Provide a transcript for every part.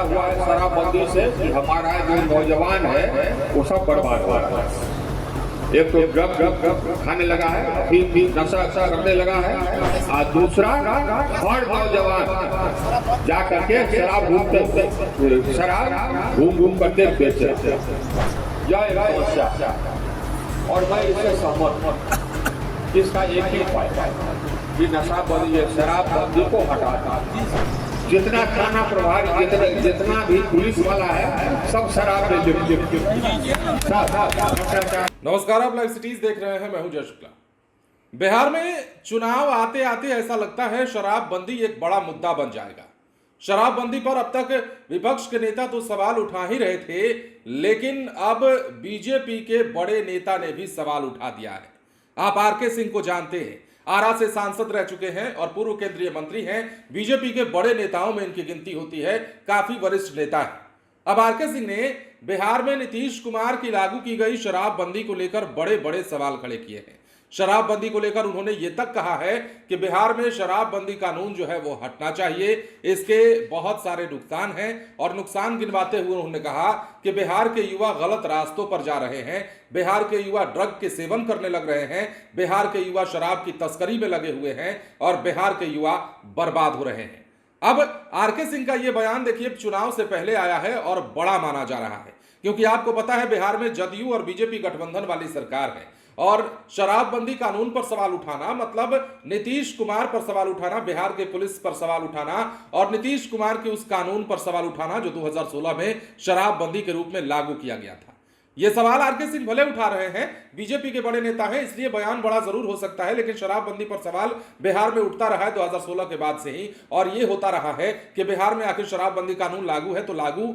हुआ है शराबबंदी से कि हमारा जो नौजवान है वो सब बर्बाद हुआ है। एक तो ड्रग खाने लगा है, फिर नशा करने लगा है, और दूसरा हर नौजवान जा करके शराब घूम करके बेचे। यह समस्या और मैं इससे सहमत हूँ। इसका एक ही उपाय है कि नशाबंदी शराबबंदी को हटाना। जितना थाना प्रभारी जितना भी पुलिस वाला है सब शराब में लिप्त। नमस्कार, आप लाइव सिटीज देख रहे हैं, मैं हूं जय शुक्ला। बिहार में चुनाव आते आते ऐसा लगता है शराबबंदी एक बड़ा मुद्दा बन जाएगा। शराबबंदी पर अब तक विपक्ष के नेता तो सवाल उठा ही रहे थे, लेकिन अब बीजेपी के बड़े नेता ने भी सवाल उठा दिया है। आप आर.के. सिंह को जानते हैं, आरा से सांसद रह चुके हैं और पूर्व केंद्रीय मंत्री हैं। बीजेपी के बड़े नेताओं में इनकी गिनती होती है, काफी वरिष्ठ नेता है। अब आर.के. सिंह ने बिहार में नीतीश कुमार की लागू की गई शराबबंदी को लेकर बड़े बड़े सवाल खड़े किए हैं। शराबबंदी को लेकर उन्होंने ये तक कहा है कि बिहार में शराबबंदी कानून जो है वो हटना चाहिए, इसके बहुत सारे नुकसान हैं। और नुकसान गिनवाते हुए उन्होंने कहा कि बिहार के युवा गलत रास्तों पर जा रहे हैं, बिहार के युवा ड्रग के सेवन करने लग रहे हैं, बिहार के युवा शराब की तस्करी में लगे हुए हैं और बिहार के युवा बर्बाद हो रहे हैं। अब आर.के. सिंह का यह बयान देखिए चुनाव से पहले आया है और बड़ा माना जा रहा है, क्योंकि आपको पता है बिहार में जदयू और बीजेपी गठबंधन वाली सरकार है और शराबबंदी कानून पर सवाल उठाना मतलब नीतीश कुमार पर सवाल उठाना, बिहार के पुलिस पर सवाल उठाना और नीतीश कुमार के उस कानून पर सवाल उठाना जो 2016 में शराबबंदी के रूप में लागू किया गया था। यह सवाल आर.के. सिंह भले उठा रहे हैं, बीजेपी के बड़े नेता हैं, इसलिए बयान बड़ा जरूर हो सकता है, लेकिन शराबबंदी पर सवाल बिहार में उठता रहा है 2016 के बाद से ही। और यह होता रहा है कि बिहार में आखिर शराबबंदी कानून लागू है तो लागू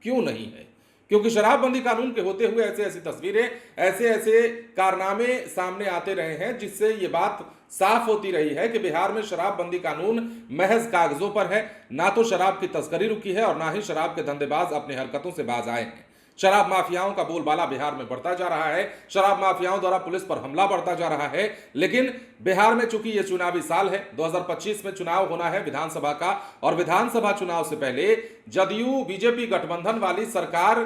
क्यों नहीं है, क्योंकि शराबबंदी कानून के होते हुए ऐसे ऐसी तस्वीरें, ऐसे ऐसे कारनामे सामने आते रहे हैं, जिससे ये बात साफ होती रही है कि बिहार में शराबबंदी कानून महज कागजों पर है। ना तो शराब की तस्करी रुकी है और ना ही शराब के धंधेबाज अपनी हरकतों से बाज आए हैं। शराब माफियाओं का बोलबाला बिहार में बढ़ता जा रहा है, शराब माफियाओं द्वारा पुलिस पर हमला बढ़ता जा रहा है। लेकिन बिहार में चूंकि यह चुनावी साल है, 2025 में चुनाव होना है विधानसभा का, और विधानसभा चुनाव से पहले जदयू बीजेपी गठबंधन वाली सरकार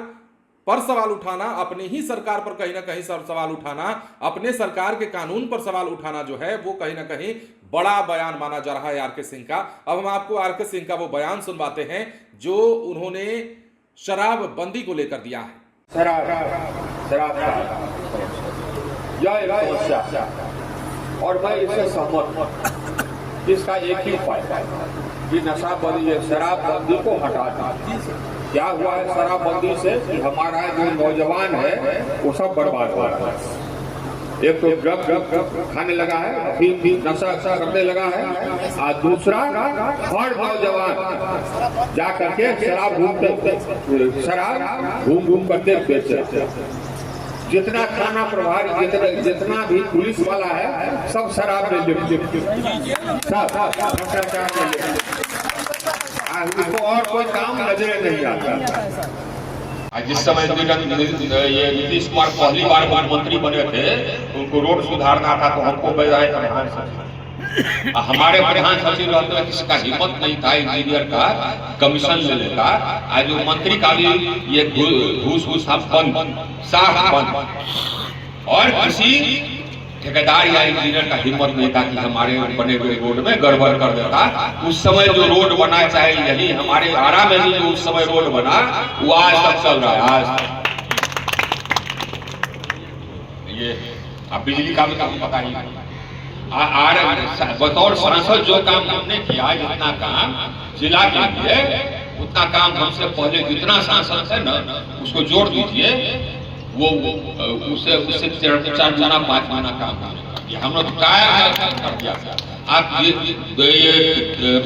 पर सवाल उठाना, अपनी ही सरकार पर कहीं ना कहीं सवाल उठाना, अपने सरकार के कानून पर सवाल उठाना जो है वो कहीं ना कहीं बड़ा बयान माना जा रहा है आर.के. सिंह का। अब हम आपको आर.के. सिंह का वो बयान सुनवाते हैं जो उन्होंने शराबबंदी को लेकर दिया है। शराब यह समस्या और मैं इससे सहमत हूँ। इसका एक ही उपाय है कि नशाबंदी शराबबंदी को हटाना। क्या हुआ है शराबबंदी से कि हमारा जो नौजवान है वो सब बर्बाद हुआ है। एक तो ड्रग खाने लगा है, फिर नशा करने लगा है, और दूसरा हर नौजवान जा करके शराब घूम करके बेचे। जितना थाना प्रभारी जितना भी पुलिस वाला है सब शराब में लिप्त। उसको और कोई काम नजरे नहीं आता। जिस समय ये नीतीश कुमार पहली बार मुख्यमंत्री बने थे, उनको रोड सुधारना था तो हमको बजाय प्रधान सचिव, हमारे प्रधान सचिव रहते किसका हिम्मत नहीं था इंजीनियर का कमीशन ले लेता। आज जो मंत्री का भी ये घूस बंद, साफ बंद, और किसी ठेकेदार या इंजीनियर का हिम्मत नहीं था कि हमारे बने हुए रोड में गड़बड़ कर देता। उस समय जो रोड बना, चाहे यही हमारे आरा में भी जो उस समय रोड बना, वो आज तक चल रहा है। आज ये अब बिजली का भी काम पता ही बतौर सांसद जो काम हमने किया, जितना काम जिला के लिए, उतना काम हमसे पहले जितना सांसद है ना उसको जोड़ दीजिए, वो उससे 4 गुना 5 गुना काम हम लोग काय कर दिया। आप ये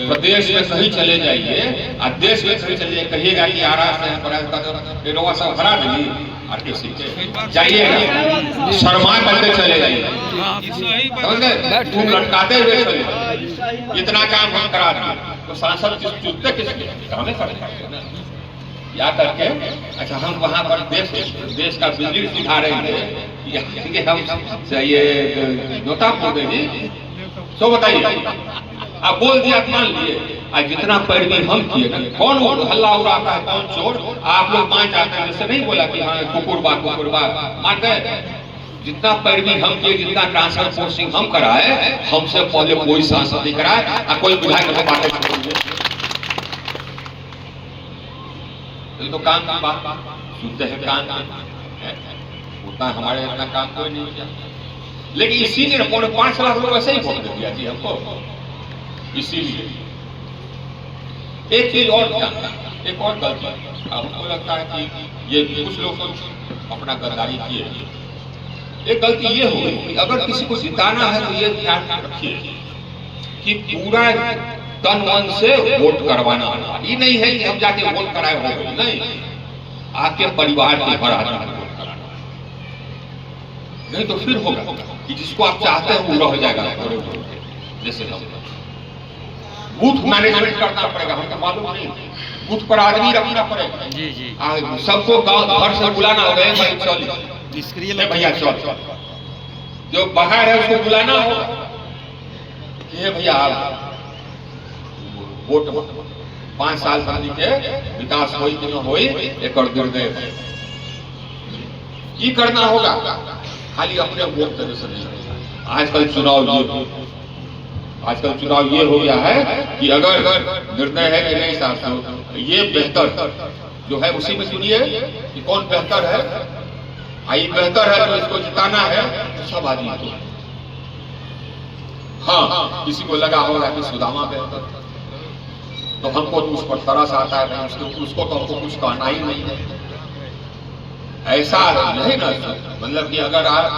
प्रदेश में कहीं चले जाइए, आप देश में कहीं चले जाइए, कहिएगा कि आ रहा है रोवा सब भरा देंगे, आर.के. सिंह जाइए शर्मा करके चले जाइए, तुम लटकाते हुए चले जाइए। इतना काम हम करा दिए तो सांसद चुपते किसके हमें करते या करके। अच्छा, हम वहाँ पर देश का बिजली सुधारेंगे, हम ये नोता बोल देंगे तो बताइए, आप बोल दिया मान लिए आज जितना पैरवी हम किए ना, कौन हल्ला उड़ाता है, कौन चोर, आप लोग मान जाते हैं, जैसे नहीं बोला कि हाँ कुकुरबा मान गए। जितना पैरवी हम किए, जितना ट्रांसफर पोस्टिंग हम कराए, हमसे पहले कोई सांसद नहीं कराए और कोई विधायक को बातें तो काम की बात सुनते हैं, काम उतना हमारे इतना काम कोई नहीं किया। लेकिन इसीलिए 5 लाख लोग ऐसे ही वोट दे दिया जी हमको। इसीलिए एक चीज और एक और गलती हमको लगता है कि ये कुछ लोग अपना गद्दारी किए। एक गलती ये हो गई कि अगर किसी को जिताना है तो ये ध्यान रखिए कि पूरा तन मन से वोट करवाना। ये नहीं है कि हम जाके वोट कराए हो, नहीं, आपके परिवार के हर आदमी वोट कराना। नहीं तो फिर होगा कि जिसको आप चाहते हैं वो रह जाएगा। जैसे बूथ मैनेजमेंट करना पड़ेगा, हमको मालूम नहीं, बूथ पर आदमी रखना पड़ेगा जी। सबको गांव घर से बुलाना होगा, भाई चल भैया चल, जो बाहर है उसको बुलाना होगा कि भैया आप वोट 5 साल शादी के विकास होई कि न होई एक और निर्णय ये करना होगा। खाली अपने वोट देने से नहीं। आजकल चुनाव ये हो गया है कि अगर निर्णय है कि नहीं साहब, ये बेहतर जो है उसी में सुनिए कि कौन बेहतर है। आई बेहतर है तो इसको जिताना है तो सब आदमी को। हाँ, किसी को लगा होगा कि सुदामा बेहतर, तो हमको तो उस पर तरस आता है, उसको तो हमको कुछ कहना ही नहीं है। ऐसा नहीं ना, मतलब कि अगर आप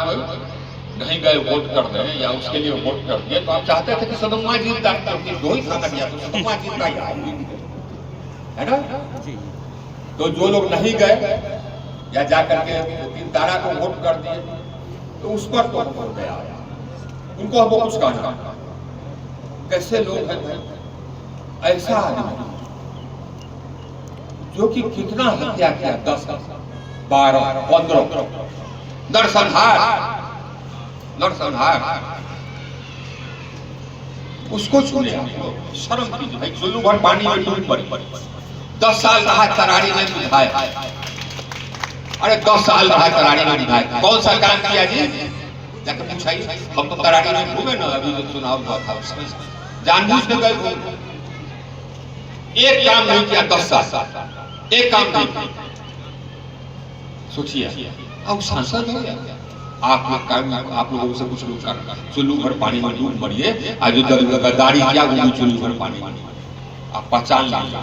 नहीं गए वोट कर दें या उसके लिए वोट कर दिए तो आप चाहते थे कि सदम्मा जीत जाए, क्योंकि 2 ही खाना किया तो सदम्मा जीतता है ना। तो जो लोग नहीं गए या जाकर के 3 तारा को वोट कर दिए तो उस पर तो हो गया, उनको हमको कुछ कहना। कैसे लोग हैं ऐसा आदमी जो कि कितना हत्या किया, 10, 12, 15 नरसंहार, उसको छूले। शर्म कीजिए भाई, चुल्लू भर पानी में डूब पड़ी। 10 साल रहा करारी में विधायक। अरे 10 साल रहा करारी में विधायक, कौन सा काम किया जी? जाकर पूछाइए। हम तो करारी में घूमे ना, अभी जो चुनाव हुआ था उसमें जानबूझ के गए, एक काम नहीं किया 10 साल, एक काम नहीं किया। सोचिए, अब सांसद हो गया, आप लोगों से कुछ लोग कर चुल्लू भर पानी में डूब मरिए, आज जो गद्दारी किया वो चुल्लू भर पानी में आप पहचान लीजिए।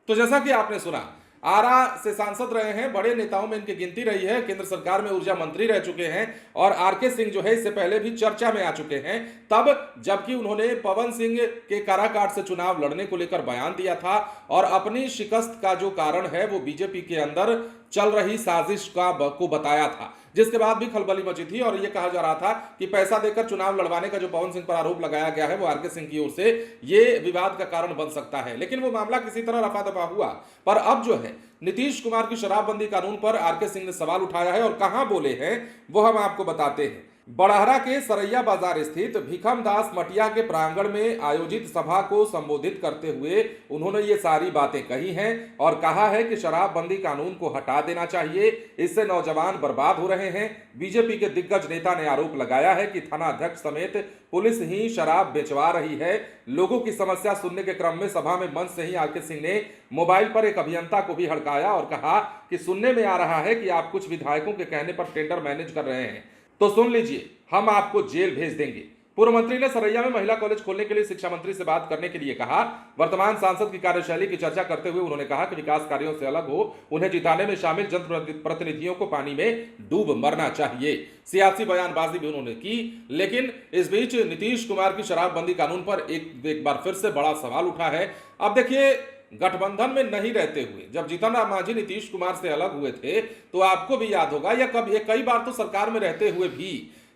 तो जैसा कि आपने सुना, आरा से सांसद रहे हैं, बड़े नेताओं में इनकी गिनती रही है, केंद्र सरकार में ऊर्जा मंत्री रह चुके हैं और आरके सिंह जो है इससे पहले भी चर्चा में आ चुके हैं, तब जबकि उन्होंने पवन सिंह के काराकाट से चुनाव लड़ने को लेकर बयान दिया था और अपनी शिकस्त का जो कारण है वो बीजेपी के अंदर चल रही साजिश को बताया था, जिसके बाद भी खलबली मची थी और यह कहा जा रहा था कि पैसा देकर चुनाव लड़वाने का जो पवन सिंह पर आरोप लगाया गया है वो आरके सिंह की ओर से ये विवाद का कारण बन सकता है। लेकिन वो मामला किसी तरह रफा दफा हुआ। पर अब जो है नीतीश कुमार की शराबबंदी कानून पर आरके सिंह ने सवाल उठाया है और कहां बोले हैं वो हम आपको बताते हैं। बड़हरा के सरैया बाजार स्थित भीखमदास मटिया के प्रांगण में आयोजित सभा को संबोधित करते हुए उन्होंने ये सारी बातें कही हैं और कहा है कि शराबबंदी कानून को हटा देना चाहिए, इससे नौजवान बर्बाद हो रहे हैं। बीजेपी के दिग्गज नेता ने आरोप लगाया है कि थाना अध्यक्ष समेत पुलिस ही शराब बेचवा रही है। लोगों की समस्या सुनने के क्रम में सभा में मंच से ही आरके सिंह ने मोबाइल पर एक अभियंता को भी हड़काया और कहा कि सुनने में आ रहा है कि आप कुछ विधायकों के कहने पर टेंडर मैनेज कर रहे हैं, तो सुन लीजिए, हम आपको जेल भेज देंगे। पूर्व मंत्री ने सरैया में महिला कॉलेज खोलने के लिए शिक्षा मंत्री से बात करने के लिए कहा। वर्तमान सांसद की कार्यशैली की चर्चा करते हुए उन्होंने कहा कि विकास कार्यों से अलग हो उन्हें जिताने में शामिल जनप्रतिनिधियों को पानी में डूब मरना चाहिए। सियासी बयानबाजी भी उन्होंने की। लेकिन इस बीच नीतीश कुमार की शराबबंदी कानून पर एक बार फिर से बड़ा सवाल उठा है। अब देखिए, गठबंधन में नहीं रहते हुए जब जीतन राम मांझी नीतीश कुमार से अलग हुए थे तो आपको भी याद होगा, या कई बार तो सरकार में रहते हुए भी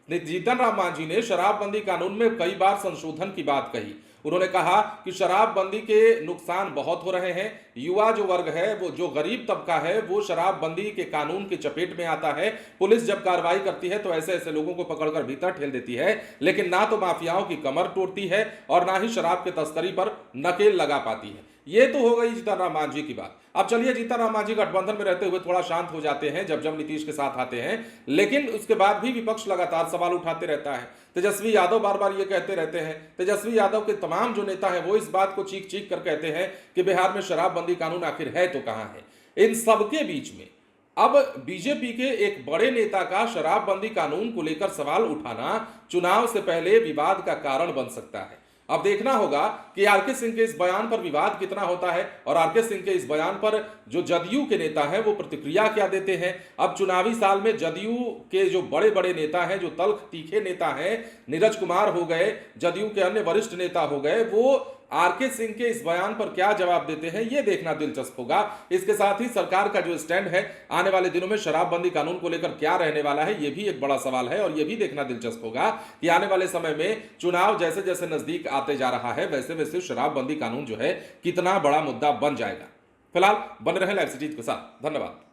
जीतन राम मांझी ने शराबबंदी कानून में कई बार संशोधन की बात कही। उन्होंने कहा कि शराबबंदी के नुकसान बहुत हो रहे हैं, युवा जो वर्ग है, वो जो गरीब तबका है, वो शराबबंदी के कानून की चपेट में आता है। पुलिस जब कार्रवाई करती है तो ऐसे ऐसे लोगों को पकड़कर भीतर ठेल देती है, लेकिन ना तो माफियाओं की कमर तोड़ती है और ना ही शराब के तस्करी पर नकेल लगा पाती है। ये तो हो गई जीतन राम मांझी की बात। अब चलिए, जीतन राम मांझी गठबंधन में रहते हुए थोड़ा शांत हो जाते हैं जब जब नीतीश के साथ आते हैं, लेकिन उसके बाद भी विपक्ष लगातार सवाल उठाते रहता है। तेजस्वी यादव बार बार ये कहते रहते हैं, तेजस्वी यादव के तमाम जो नेता हैं वो इस बात को चीख चीख कर कहते हैं कि बिहार में शराबबंदी कानून आखिर है तो कहां है। इन सबके बीच में अब बीजेपी के एक बड़े नेता का शराबबंदी कानून को लेकर सवाल उठाना चुनाव से पहले विवाद का कारण बन सकता है। अब देखना होगा कि आरके सिंह के इस बयान पर विवाद कितना होता है और आरके सिंह के इस बयान पर जो जदयू के नेता हैं वो प्रतिक्रिया क्या देते हैं। अब चुनावी साल में जदयू के जो बड़े बड़े नेता हैं, जो तल्ख तीखे नेता हैं, नीरज कुमार हो गए, जदयू के अन्य वरिष्ठ नेता हो गए, वो आरके सिंह के इस बयान पर क्या जवाब देते हैं, ये देखना दिलचस्प होगा। इसके साथ ही सरकार का जो स्टैंड है आने वाले दिनों में शराबबंदी कानून को लेकर क्या रहने वाला है, ये भी एक बड़ा सवाल है और ये भी देखना दिलचस्प होगा कि आने वाले समय में चुनाव जैसे जैसे नजदीक आते जा रहा है वैसे वैसे शराबबंदी कानून जो है कितना बड़ा मुद्दा बन जाएगा। फिलहाल बने रहें लाइव सिटीज के साथ। धन्यवाद।